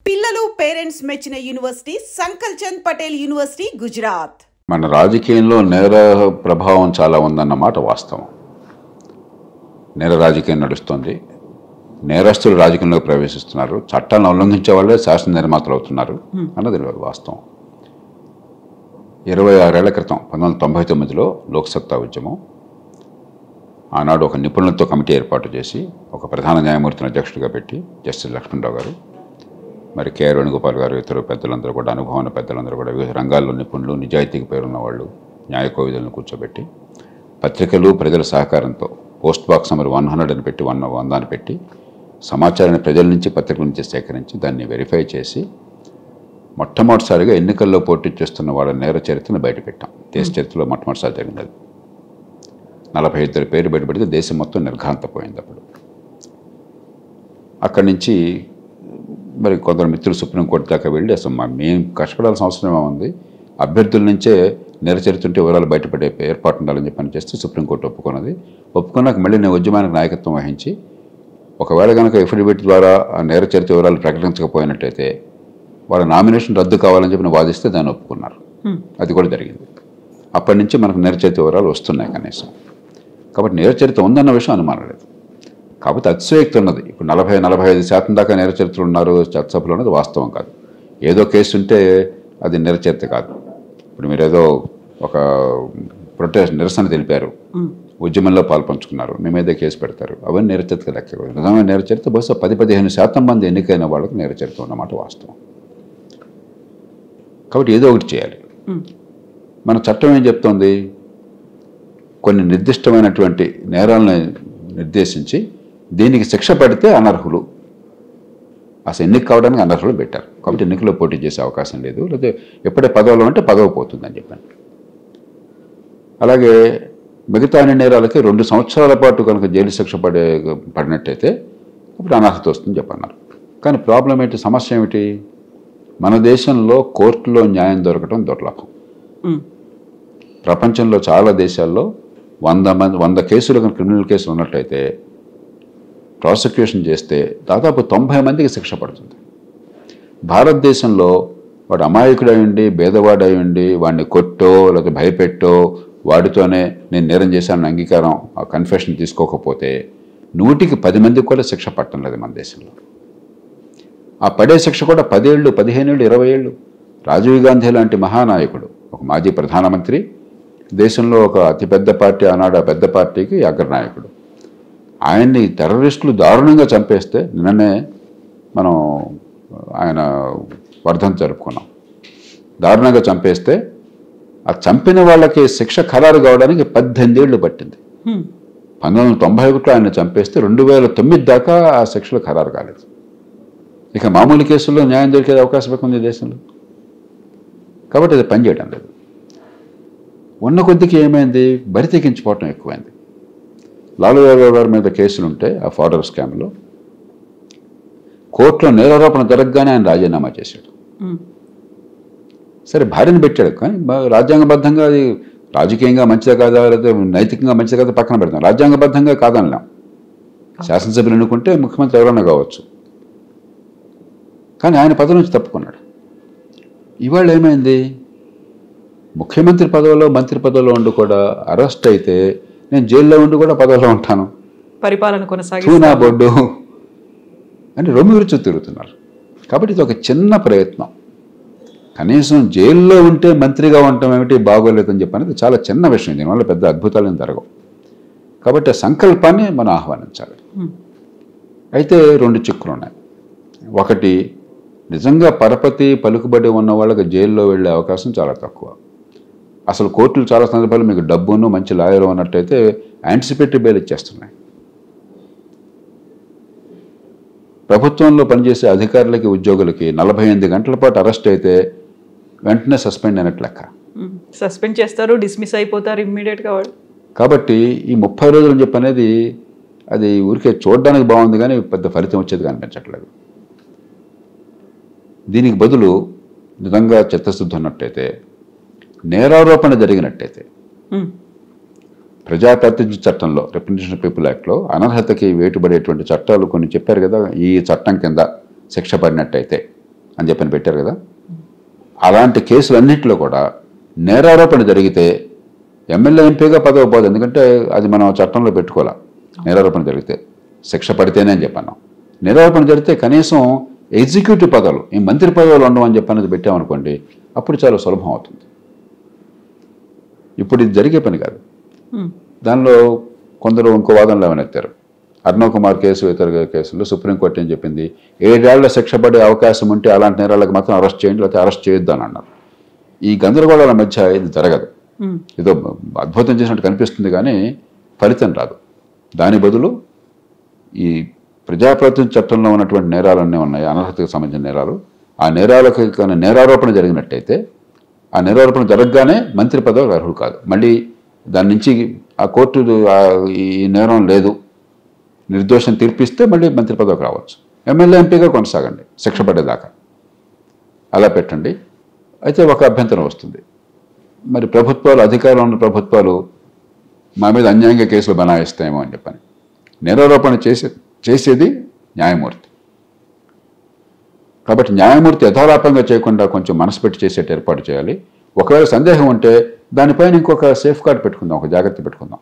పిల్లలు పేరెంట్స్ మెచ్చిన university సంకల్ Chand Patel university Gujarat. మన రాజకీయంలో నేర ప్రభావం చాలా ఉందన్నమాట వాస్తవం. నేర రాజకీయం నడుస్తుంది. నేరస్తులు రాజకీయంలోకి ప్రవేశిస్తున్నారు. చట్టాలను ఉల్లంఘించే వాళ్ళే శాసన నిర్మాతలు అవుతున్నారు అన్నది వాస్తవం. 26 ఏళ్ల క్రితం 1999లో లోక్సత్తా ఉద్యమం. ఆనాడు ఒక నిపుణులతో కమిటీ ఏర్పాటు చేసి ఒక ప్రధాన న్యాయమూర్తిని అధ్యక్షుడిగా పెట్టి జస్టిస్ లక్ష్మణరావు గారు, మరి కె వేణుగోపాల్ గారు, ఇతర పెద్దలందరూ కూడా, అనుభవం పెద్దలందరూ కూడా, వివిధ రంగాల్లో నిపుణులు, నిజాయితీకి పేరున్న వాళ్ళు, న్యాయ కోవిదులను కూర్చోబెట్టి పత్రికలు ప్రజల సహకారంతో పోస్ట్ బాక్స్ నెంబర్ 100 అని పెట్టి 100 అని పెట్టి సమాచారాన్ని ప్రజల నుంచి పత్రికల నుంచి సేకరించి దాన్ని వెరిఫై చేసి మొట్టమొదటిసారిగా ఎన్నికల్లో పోటీ చేస్తున్న వాళ్ళ నేర చరిత్రను బయటపెట్టాం. దేశ చరిత్రలో మొట్టమొదటిసారి జరిగింది అది. 42 పేరు బయటపెడితే దేశం మొత్తం నిర్ఘాంతపోయింది. అప్పుడు అక్కడి నుంచి మరి కొందరు మిత్రులు సుప్రీంకోర్టు దాకా వెళ్ళి అసలు మేము కష్టపడాల్సిన అవసరం ఏముంది, అభ్యర్థుల నుంచే నేర చరిత్ర ఉంటే వివరాలు బయటపడే ఏర్పాటు ఉండాలని చెప్పని చేస్తే సుప్రీంకోర్టు ఒప్పుకున్నది. ఒప్పుకున్నాక మళ్ళీ నేను ఉద్యమానికి నాయకత్వం వహించి ఒకవేళ కనుక ఎఫిడవిట్ ద్వారా ఆ నేర చరిత్ర వివరాలు ప్రకటించకపోయినట్టయితే వాళ్ళ నామినేషన్ రద్దు కావాలని చెప్పి వాదిస్తే దాన్ని ఒప్పుకున్నారు. అది కూడా జరిగింది. అప్పటి నుంచి మనకు నేర చరిత్ర వివరాలు వస్తున్నాయి కనీసం. కాబట్టి నేర చరిత్ర ఉందన్న విషయం అనుమానం లేదు. కాకపోతే అతిశయోక్తి ఉన్నది. ఇప్పుడు 40-45% దాకా నేర చరిత్రలు ఉన్నారు చట్టసభలో ఉన్నది వాస్తవం కాదు. ఏదో కేసు ఉంటే అది నేర చరిత్ర కాదు. ఇప్పుడు మీరు ఏదో ఒక ప్రొటెస్ట్ నిరసన తెలిపారు, ఉద్యమంలో పాల్పంచుకున్నారు, మీ మీద కేసు పెడతారు, అవన్నీ నేర చరిత్ర లెక్క. నిజమైన నేర చరిత్ర బహుశా 10-15% మంది ఎన్నికైన వాళ్ళకు నేర చరిత్ర ఉన్నమాట వాస్తవం. కాబట్టి ఏదో ఒకటి చేయాలి. మన చట్టం ఏం చెప్తోంది, కొన్ని నిర్దిష్టమైనటువంటి నేరాలను నిర్దేశించి దీనికి శిక్ష పడితే అనర్హులు, అసలు ఎన్నిక కావడానికి అనర్హులు పెట్టారు. కాబట్టి ఎన్నికల్లో పోటీ చేసే అవకాశం లేదు, లేకపోతే ఎప్పుడే పదవిలో ఉంటే పదవి పోతుందని చెప్పాను. అలాగే మిగతా అన్ని నేరాలకి 2 సంవత్సరాల పాటు కనుక జైలు శిక్ష పడినట్టయితే అప్పుడు అనర్హత వస్తుందని చెప్పన్నారు. కానీ ప్రాబ్లం ఏంటి, సమస్య ఏమిటి, మన దేశంలో కోర్టులో న్యాయం దొరకడం దుర్లభం. ప్రపంచంలో చాలా దేశాల్లో 100 కేసులు కనుక క్రిమినల్ కేసులు ఉన్నట్టయితే ప్రాసిక్యూషన్ చేస్తే దాదాపు 90 మందికి శిక్ష పడుతుంది. భారతదేశంలో వాడు అమాయకుడు అయ్యుండి, భేదవాడు అయ్యుండి, వాడిని కొట్టో లేకపోతే భయపెట్టో వాడితోనే నేను నేరం చేశానని అంగీకారం, ఆ కన్ఫెషన్ తీసుకోకపోతే 100కి 10 మందికి కూడా శిక్ష పట్టడం లేదు మన దేశంలో. ఆ పడే శిక్ష కూడా 10 ఏళ్ళు, 15 ఏళ్ళు, 20 ఏళ్ళు. రాజీవ్ గాంధీ లాంటి మహానాయకుడు, ఒక మాజీ ప్రధానమంత్రి, దేశంలో ఒక అతిపెద్ద పార్టీ, ఆనాడు ఆ పెద్ద పార్టీకి అగ్రనాయకుడు, ఆయన్ని టెర్రరిస్టులు దారుణంగా చంపేస్తే నిన్ననే మనం ఆయన వర్ధంతి జరుపుకున్నాం. దారుణంగా చంపేస్తే ఆ చంపిన వాళ్ళకి శిక్ష ఖరారు కావడానికి 18 ఏళ్ళు పట్టింది. 1991లో ఆయన చంపేస్తే 2009 దాకా ఆ శిక్షలు ఖరారు కాలేదు. ఇక మామూలు కేసుల్లో న్యాయం దొరికే అవకాశం ఎక్కువ దేశంలో. కాబట్టి అది పనిచేయడం లేదు. ఉన్న కొద్దికి ఏమైంది, బరి తెగించిపోవటం ఎక్కువైంది. లాలూ యాదవ్ గారి మీద కేసులుంటే ఆ ఫార్డర్ స్కామ్లో కోర్టులో నేరారోపణ జరగగానే ఆయన రాజీనామా చేశాడు. సరే భార్యను పెట్టాడు, కానీ రాజ్యాంగబద్ధంగా అది రాజకీయంగా మంచిదా కాదా, లేదా నైతికంగా మంచిదా కాదా పక్కన పెడతాం. రాజ్యాంగబద్ధంగా కాదనలేం. శాసనసభ్యులు ఎన్నుకుంటే ముఖ్యమంత్రి ఎవరైనా కావచ్చు, కానీ ఆయన పదవి నుంచి తప్పుకున్నాడు. ఇవాళ ఏమైంది, ముఖ్యమంత్రి పదవిలో మంత్రి పదవిలో ఉండి కూడా అరెస్ట్ అయితే నేను జైల్లో ఉండి కూడా పదవిలో ఉంటాను, పరిపాలన కొనసాగిస్తున్నా బొడ్డు అని రొమ్ము విరుచు తిరుగుతున్నారు. కాబట్టి ఇది ఒక చిన్న ప్రయత్నం. కనీసం జైల్లో ఉంటే మంత్రిగా ఉండటం ఏమిటి బాగోలేదని చెప్పనేది చాలా చిన్న విషయం. దీనివల్ల పెద్ద అద్భుతాలు జరగవు. కాబట్టి ఆ సంకల్పాన్ని మనం ఆహ్వానించాలి. అయితే 2 చిక్కులు ఉన్నాయి. ఒకటి, నిజంగా పరపతి పలుకుబడి ఉన్న వాళ్ళకి జైల్లో వెళ్ళే అవకాశం చాలా తక్కువ. అసలు కోర్టులు చాలా సందర్భాలు మీకు డబ్బును మంచి లాయర్ ఉన్నట్టయితే యాంటిసిపేటరీ బెయిల్ ఇచ్చేస్తున్నాయి. ప్రభుత్వంలో పనిచేసే అధికారులకి, ఉద్యోగులకి 48 గంటల పాటు అరెస్ట్ అయితే వెంటనే సస్పెండ్ అయినట్లు లెక్క. సస్పెండ్ చేస్తారు, డిస్మిస్ అయిపోతారు ఇమ్మీడియట్గా వాళ్ళు. కాబట్టి ఈ 30 రోజులు అని చెప్పనేది అది ఊరికే చూడడానికి బాగుంది, కానీ పెద్ద ఫలితం వచ్చేది కనిపించట్లేదు. దీనికి బదులు నిజంగా చిత్తశుద్ధి ఉన్నట్టయితే, నేరారోపణ జరిగినట్టయితే ప్రజాప్రాతినిధ్య చట్టంలో, రిప్రజెంటేషన్ ఆఫ్ పీపుల్ యాక్ట్లో అనర్హతకి వేటుబడేటువంటి చట్టాలు కొన్ని చెప్పారు కదా. ఈ చట్టం కింద శిక్ష పడినట్టయితే అని చెప్పని పెట్టారు కదా. అలాంటి కేసులన్నింటిలో కూడా నేరారోపణ జరిగితే ఎమ్మెల్యే ఎంపీగా పదవి పోదు, ఎందుకంటే అది మనం చట్టంలో పెట్టుకోవాలి. నేరారోపణ జరిగితే శిక్ష పడితేనే అని చెప్పాను. నేరారోపణ జరిగితే కనీసం ఎగ్జిక్యూటివ్ పదవులు, ఈ మంత్రి పదవులు ఉండవని చెప్పనేది పెట్టామనుకోండి, అప్పుడు చాలా సులభం అవుతుంది. ఇప్పుడు ఇది జరిగే పని కాదు. దానిలో కొందరు ఇంకో వాదనలు ఏమనెత్తారు. అర్ణవ్ కుమార్ కేసు, ఇతర కేసుల్లో సుప్రీంకోర్టు ఏం చెప్పింది, 7 ఏళ్ల శిక్ష పడే అవకాశం ఉంటే అలాంటి నేరాలకు మాత్రం అరెస్ట్ చేయండి, లేకపోతే అరెస్ట్ చేయొద్దు అని అన్నారు. ఈ గందరగోళాల మధ్య ఇది జరగదు. ఏదో అద్భుతం చేసినట్టు కనిపిస్తుంది కానీ ఫలితం రాదు. దాని బదులు ఈ ప్రజాప్రతినిధి చట్టంలో ఉన్నటువంటి నేరాలన్నీ ఉన్నాయి, అనర్హతకు సంబంధించిన నేరాలు. ఆ నేరాలకు కానీ నేరారోపణ జరిగినట్టయితే ఆ నేరారోపణ జరగగానే మంత్రి పదవి అర్హుడు కాదు. మళ్ళీ దాని నుంచి ఆ కోర్టు ఈ నేరం లేదు, నిర్దోషం తీర్పిస్తే మళ్ళీ మంత్రి పదవికి రావచ్చు. ఎమ్మెల్యే ఎంపీగా కొనసాగండి శిక్ష పడేదాకా, అలా పెట్టండి. అయితే ఒక అభ్యంతరం వస్తుంది, మరి ప్రభుత్వాలు, అధికారంలో ఉన్న ప్రభుత్వాలు మా మీద అన్యాయంగా కేసులు బనాయిస్తాయేమో అని చెప్పని. నేరారోపణ చేసేది న్యాయమూర్తి. కాబట్టి న్యాయమూర్తి యథాలాపంగా చేయకుండా కొంచెం మనసు పెట్టి చేసేట ఏర్పాటు చేయాలి. ఒకవేళ సందేహం ఉంటే దానిపైన ఇంకొక సేఫ్ గార్డ్ పెట్టుకుందాం, ఒక జాగ్రత్త పెట్టుకుందాం.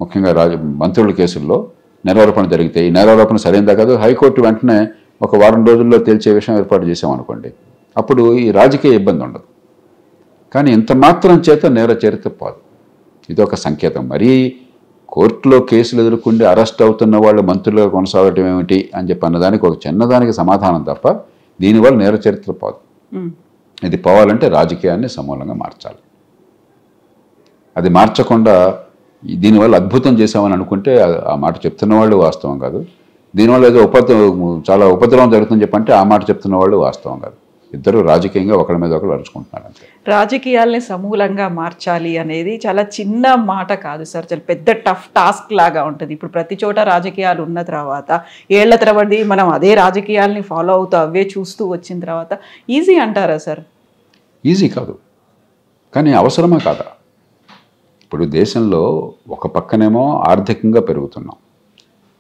ముఖ్యంగా మంత్రుల కేసుల్లో నేరారోపణ జరిగితే ఈ నేరారోపణ సరైనదా కాదు హైకోర్టు వెంటనే ఒక వారం రోజుల్లో తేల్చే విషయం ఏర్పాటు చేసామనుకోండి, అప్పుడు ఈ రాజకీయ ఇబ్బంది ఉండదు. కానీ ఇంత మాత్రం చేత నేర చరిత్ర పోదు. ఇదొక సంకేతం. మరీ కోర్టులో కేసులు ఎదుర్కొండి అరెస్ట్ అవుతున్న వాళ్ళు మంత్రులుగా కొనసాగటం ఏమిటి అని చెప్పి అన్నదానికి ఒక చిన్నదానికి సమాధానం తప్ప దీనివల్ల నేర చరిత్ర పోదు. ఇది పోవాలంటే రాజకీయాన్ని సమూలంగా మార్చాలి. అది మార్చకుండా దీనివల్ల అద్భుతం చేశామని అనుకుంటే ఆ మాట చెప్తున్న వాళ్ళు వాస్తవం కాదు. దీనివల్ల ఏదో చాలా ఉపద్రవం జరుగుతుందని చెప్పంటే ఆ మాట చెప్తున్న వాళ్ళు వాస్తవం కాదు. ఇద్దరు రాజకీయంగా ఒకరి మీద ఒకరు అరుచుకుంటున్నారు అంతే. రాజకీయాల్ని సమూలంగా మార్చాలి అనేది చాలా చిన్న మాట కాదు సార్, చాలా పెద్ద టఫ్ టాస్క్ లాగా ఉంటుంది. ఇప్పుడు ప్రతి చోట రాజకీయాలు ఉన్న తర్వాత ఏళ్ల తరబడి మనం అదే రాజకీయాల్ని ఫాలో అవుతూ అవే చూస్తూ వచ్చిన తర్వాత ఈజీ అంటారా సార్? ఈజీ కాదు, కానీ అవసరమా కాదా? ఇప్పుడు దేశంలో ఒక పక్కనేమో ఆర్థికంగా పెరుగుతున్నాం,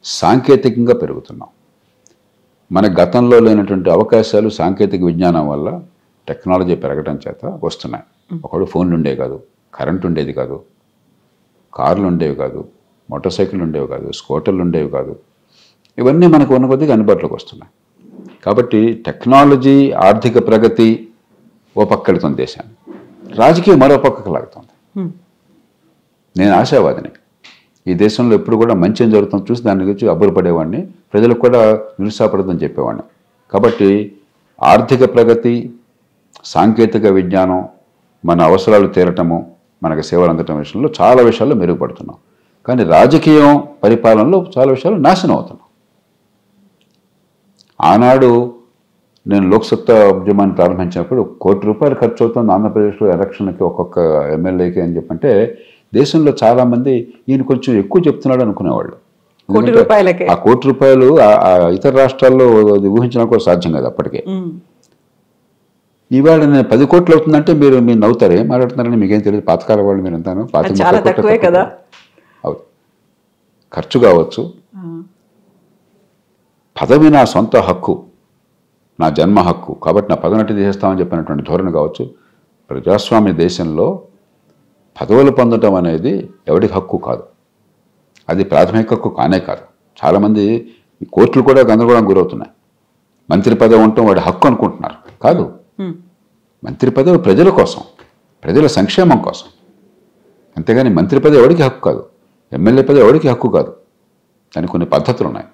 సాంకేతికంగా పెరుగుతున్నాం. మన గతంలో లేనటువంటి అవకాశాలు సాంకేతిక విజ్ఞానం వల్ల, టెక్నాలజీ పెరగడం చేత వస్తున్నాయి. ఒకడు ఫోన్లు ఉండేవి కాదు, కరెంట్ ఉండేది కాదు, కార్లు ఉండేవి కాదు, మోటార్ సైకిళ్ళు ఉండేవి కాదు, స్కూటర్లు ఉండేవి కాదు. ఇవన్నీ మనకు ఉన్న కొద్దిగా అందుబాటులోకి వస్తున్నాయి. కాబట్టి టెక్నాలజీ, ఆర్థిక ప్రగతి ఓ పక్క వెళుతుంది దేశాన్ని, రాజకీయం మరో పక్కకు లాగుతుంది. నేను ఆశావాదిని. ఈ దేశంలో ఎప్పుడు కూడా మంచి జరుగుతుంది చూసి దాని గురించి అబ్బురపడేవాడిని, ప్రజలకు కూడా నిరుత్సాహపడదని చెప్పేవాడిని. కాబట్టి ఆర్థిక ప్రగతి, సాంకేతిక విజ్ఞానం, మన అవసరాలు తీరటము, మనకు సేవలు అందటం విషయంలో చాలా విషయాల్లో మెరుగుపడుతున్నాం. కానీ రాజకీయం, పరిపాలనలో చాలా విషయాలు నాశనం అవుతున్నాం. ఆనాడు నేను లోక్సత్తా ఉద్యమాన్ని ప్రారంభించినప్పుడు ₹1,00,00,000 ఖర్చు అవుతుంది ఆంధ్రప్రదేశ్లో ఎలక్షన్కి ఒక్కొక్క ఎమ్మెల్యేకి అని చెప్పంటే దేశంలో చాలామంది ఈయన కొంచెం ఎక్కువ చెప్తున్నాడు అనుకునేవాళ్ళు. ఆ ₹1,00,00,000 ఇతర రాష్ట్రాల్లో ఊహించడం కూడా సాధ్యం కాదు అప్పటికే. ఈవేళ నేను 10 కోట్లు అవుతుందంటే మీరు నవ్వుతారు, ఏం మాట్లాడుతున్నారని మీకేం తెలియదు, పాతకాల వాళ్ళు మీరు అంతాను. ఖర్చు కావచ్చు, పదవి నా సొంత హక్కు, నా జన్మ హక్కు, కాబట్టి నా పదవినట్టు తీసేస్తామని చెప్పినటువంటి ధోరణి కావచ్చు. ప్రజాస్వామ్య దేశంలో పదవులు పొందడం అనేది ఎవరికి హక్కు కాదు, అది ప్రాథమిక హక్కు కానే కాదు. చాలామంది కోర్టులు కూడా గందరగోళం గురవుతున్నాయి. మంత్రి పదవి ఉండటం వాడి హక్కు అనుకుంటున్నారు, కాదు. మంత్రి పదవి ప్రజల కోసం, ప్రజల సంక్షేమం కోసం, అంతేగాని మంత్రి పదవి ఎవరికి హక్కు కాదు, ఎమ్మెల్యే పదవి ఎవరికి హక్కు కాదు. దానికి కొన్ని పద్ధతులు ఉన్నాయి.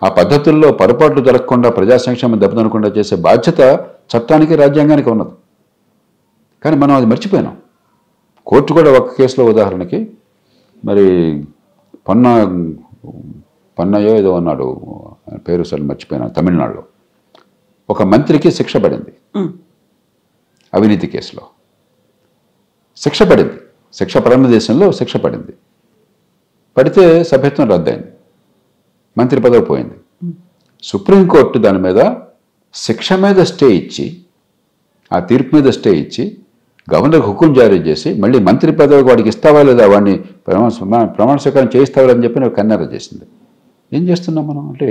ఆ పద్ధతుల్లో పొరపాట్లు జరగకుండా, ప్రజా సంక్షేమం దెబ్బతినకుండా చేసే బాధ్యత చట్టానికి, రాజ్యాంగానికి ఉన్నది. కానీ మనం అది మర్చిపోయినాం. కోర్టు కూడా ఒక కేసులో ఉదాహరణకి, మరి పొన్నయ్యో ఏదో అన్నాడు, పేరు సరే మర్చిపోయినాడు, తమిళనాడులో ఒక మంత్రికి శిక్ష పడింది అవినీతి కేసులో. శిక్ష పడింది, శిక్ష పడిన దేశంలో శిక్ష పడింది. పడితే సభ్యత్వం రద్దయింది, మంత్రి పదవి పోయింది. సుప్రీంకోర్టు దాని మీద శిక్ష మీద స్టే ఇచ్చి, ఆ తీర్పు మీద స్టే ఇచ్చి గవర్నర్కి హుకుం జారీ చేసి మళ్ళీ మంత్రి పదవికి వాడికి ఇస్తావా లేదా, వాడిని ప్రమాణ స్వీకారం చేయిస్తావా అని చెప్పి నాకు కన్నెర చేసింది. ఏం చేస్తున్నాం మనం అంటే,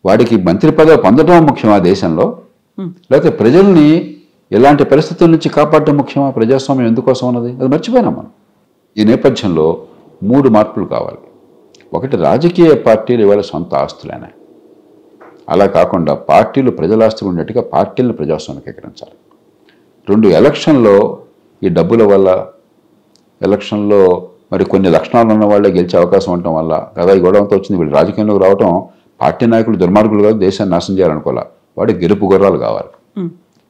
వాడికి మంత్రి పదవి పొందడం ముఖ్యం ఆ దేశంలో, లేకపోతే ప్రజల్ని ఎలాంటి పరిస్థితుల నుంచి కాపాడటం ముఖ్యమా? ప్రజాస్వామ్యం ఎందుకోసం ఉన్నది? అది మర్చిపోయినాం మనం. ఈ నేపథ్యంలో 3 మార్పులు కావాలి. ఒకటి, రాజకీయ పార్టీలు ఇవాళ సొంత ఆస్తులేనా? అలా కాకుండా పార్టీలు ప్రజల ఆస్తులు ఉన్నట్టుగా పార్టీలను ప్రజాస్వామ్యీకరించాలి. 2, ఎలక్షన్లో ఈ డబ్బుల వల్ల ఎలక్షన్లో మరి కొన్ని లక్షణాలు ఉన్న వాళ్ళే గెలిచే అవకాశం ఉండటం వల్ల కదా ఈ గొడవంతా వచ్చింది. వీళ్ళు రాజకీయంలోకి రావటం పార్టీ నాయకులు దుర్మార్గులు కాదు, దేశాన్ని నాశనం చేయాలనుకోవాలి. వాడి గెలుపు గుర్రాలు కావాలి.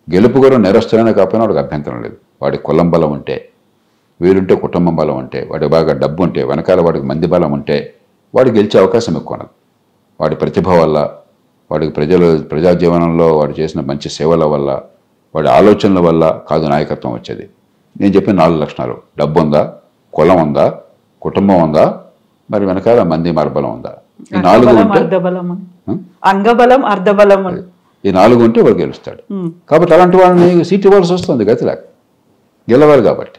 గెలుపు గుర్రం నేరస్తులైనా కాకపోయినా వాడికి అభ్యంతరం లేదు. వాడి కులం బలం ఉంటే, వీరుంటే కుటుంబం బలం ఉంటే, వాడి బాగా డబ్బు ఉంటే, వెనకాల వాడికి మంది బలం ఉంటే వాడు గెలిచే అవకాశం ఎక్కువ ఉన్నది. వాడి ప్రతిభ వల్ల, వాడికి ప్రజా జీవనంలో వాడు చేసిన మంచి సేవల వల్ల, వాడి ఆలోచనల వల్ల కాదు నాయకత్వం వచ్చేది. నేను చెప్పిన 4 లక్షణాలు: డబ్బు ఉందా, కులం ఉందా, కుటుంబం ఉందా, మరి వెనకాల మంది మరబలం ఉందా? ఈ 4 ఉంటే అంగబలం అర్ధబలం, ఈ 4 ఉంటే వాడు గెలుస్తాడు. కాబట్టి అలాంటి వాళ్ళని సీట్ ఇవ్వాల్సి వస్తుంది గతిలేక, గెలవాలి కాబట్టి.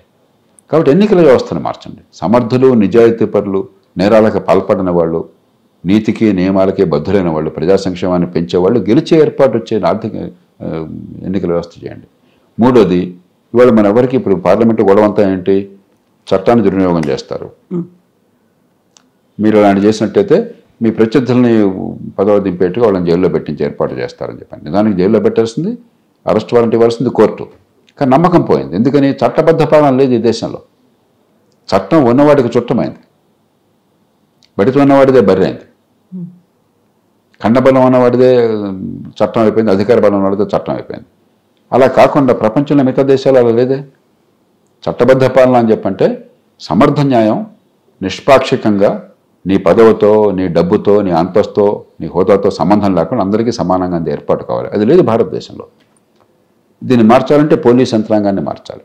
ఎన్నికల వ్యవస్థను మార్చండి. సమర్థులు, నిజాయితీ పరులు, నేరాలకు పాల్పడిన వాళ్ళు, నీతికి నియమాలకి బద్ధులైన వాళ్ళు, ప్రజా సంక్షేమాన్ని పెంచేవాళ్ళు గెలిచే ఏర్పాటు వచ్చే ఆర్థిక ఎన్నికల వ్యవస్థ చేయండి. 3వది, ఇవాళ మన ఎవరికి ఇప్పుడు పార్లమెంటు గొడవంతా ఏంటి? చట్టాన్ని దుర్వినియోగం చేస్తారు. మీరు అలాంటి చేసినట్టయితే మీ ప్రత్యర్థుల్ని పదవి దింపేట్టుగా వాళ్ళని జైల్లో పెట్టించి ఏర్పాటు చేస్తారని చెప్పండి. నిజానికి జైల్లో పెట్టాల్సింది, అరెస్ట్ వారెంట్ ఇవ్వాల్సింది కోర్టు. కానీ నమ్మకం పోయింది. ఎందుకని? చట్టబద్ధ పాలన లేదు ఈ దేశంలో. చట్టం ఉన్నవాడికి చుట్టమైంది, బడితో ఉన్నవాడిదే బర్రె అయింది. ఖండబలం ఉన్నవాడిదే చట్టం అయిపోయింది, అధికార బలం ఉన్నవాడిదే చట్టం అయిపోయింది. అలా కాకుండా ప్రపంచంలో మిగతా దేశాలు అలా లేదే. చట్టబద్ధ పాలన అని చెప్పంటే సమర్థ న్యాయం, నిష్పాక్షికంగా నీ పదవితో, నీ డబ్బుతో, నీ అంతస్తుతో, నీ హోదాతో సంబంధం లేకుండా అందరికీ సమానంగా అంది ఏర్పాటు కావాలి. అది లేదు భారతదేశంలో. దీన్ని మార్చాలంటే పోలీస్ యంత్రాంగాన్ని మార్చాలి.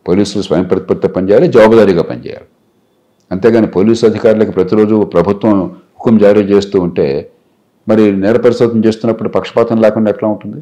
పోలీసులు స్వయం ప్రతిపత్తి పనిచేయాలి, జవాబుదారీగా పనిచేయాలి. అంతేగాని పోలీసు అధికారులకు ప్రతిరోజు ప్రభుత్వం హుకుం జారీ చేస్తూ ఉంటే మరి నేర పరిశోధన చేస్తున్నప్పుడు పక్షపాతం లేకుండా ఎట్లా ఉంటుంది?